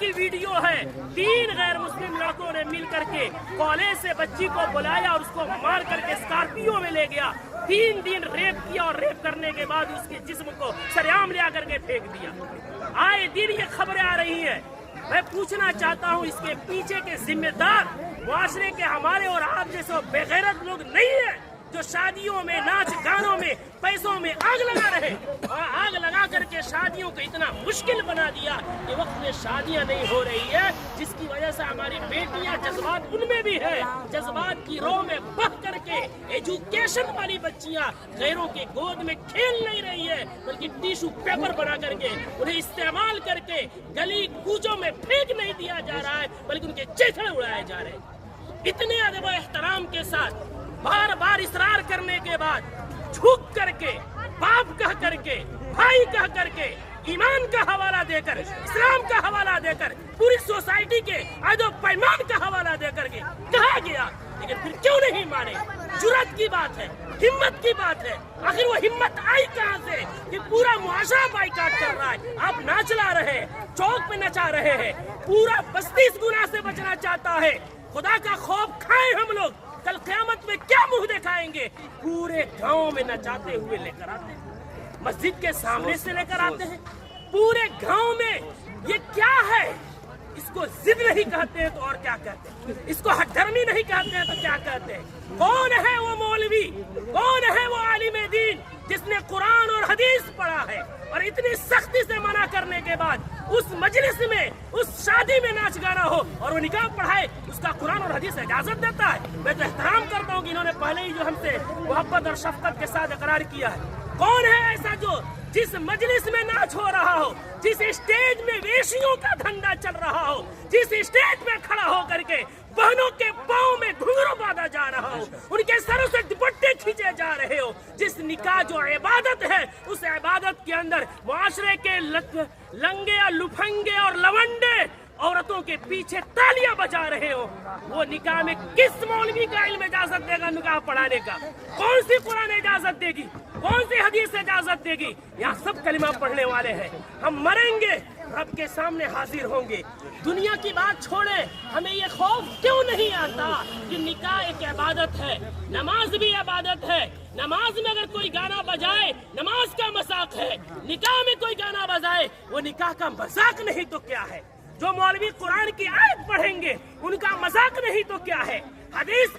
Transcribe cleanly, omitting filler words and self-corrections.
की वीडियो है। 3 गैर मुस्लिम लड़कों ने मिल करके कॉलेज से बच्ची को बुलाया और उसको मार करके स्कॉर्पियो में ले गया। 3 दिन रेप किया और रेप करने के बाद उसके जिस्म को सरेआम ले आकर के फेंक दिया। आए दिन ये खबरें आ रही हैं। मैं पूछना चाहता हूँ, इसके पीछे के जिम्मेदार मुआशरे के हमारे और आप जैसे बेगैरत लोग नहीं है जो शादियों में, नाच गानों में, पैसों में आग लगा रहे और आग लगा करके शादियों को इतना मुश्किल बना दिया कि वक्त में शादियां नहीं हो रही है, जिसकी वजह से हमारी बेटियां, जज्बात उनमें भी है, जज्बात की रो में बह करके एजुकेशन वाली बच्चियां गैरों के गोद में खेल नहीं रही है, बल्कि टिश्यू पेपर बना करके उन्हें इस्तेमाल करके गली कूचों में फेंक नहीं दिया जा रहा है, बल्कि उनके चेहरे उड़ाए जा रहे हैं। इतने अदब व एहतराम के साथ बार बार इसरार करने के बाद झुक करके, बाप कह करके, भाई कह करके, ईमान का हवाला देकर, इस्लाम का हवाला देकर, पूरी सोसाइटी के अदब पैमान का हवाला देकर के कहा गया, लेकिन फिर क्यों नहीं माने? जुर्रत की बात है, हिम्मत की बात है। आखिर वो हिम्मत आई कहाँ से कि पूरा मुआशरा बाइकाट कर रहा है? आप नाच ला रहे हैं, चौक पे नचा रहे हैं, पूरा बस्ती इस गुनाह से बचना चाहता है। खुदा का खौफ खाए हम लोग, कल क़यामत में क्या मुंह दिखाएंगे? पूरे गांव में नचाते हुए लेकर आते हैं, मस्जिद के सामने से लेकर आते हैं, पूरे गांव में। ये क्या है? इसको जिद नहीं कहते हैं तो और क्या कहते हैं? इसको हठधर्मी नहीं कहते हैं तो क्या कहते हैं? कौन है वो मौलवी, कौन है वो आलिम दीन जिसने कुरान और हदीस पढ़ा है और इतनी सख्ती से मना करने के बाद उस मजलिस में, उस शादी में नाच गाना हो और वो निकाह पढ़ाए, उसका कुरान और हदीस इजाजत देता है? मैं तो एहतराम करता हूँ कि इन्होंने पहले ही जो हमसे मोहब्बत और शफकत के साथ इकरार किया है। कौन है ऐसा जो जिस मजलिस में नाच हो रहा हो, जिस स्टेज में वेशियों का धंधा चल रहा हो, जिस स्टेज में खड़ा हो करके बहनों के पाँव में घुंघरू बांधा जा रहा हो, उनके सरों से दुपट्टे खींचे जा रहे हो, जिस निकाह जो इबादत है उस इबादत के अंदर मुआशरे के लंगे और लुफंगे और लवंडे औरतों के पीछे तालियां बजा रहे हो, वो निकाह में किस मौलवी का इल्म इजाजत देगा निकाह पढ़ाने का? कौन सी कुरान इजाजत देगी? कौन सी हदीस इजाजत देगी? यहाँ सब कलिमा पढ़ने वाले हैं। हम मरेंगे, रब के सामने हाजिर होंगे। दुनिया की बात छोड़े, हमें ये खौफ क्यों नहीं आता कि निकाह एक इबादत है, नमाज भी इबादत है। नमाज में अगर कोई गाना बजाए, नमाज का मजाक है। निकाह में कोई गाना बजाए, वो निकाह का मजाक नहीं तो क्या है? जो मौलवी कुरान की आयत पढ़ेंगे, उनका मजाक नहीं तो क्या है? हदीस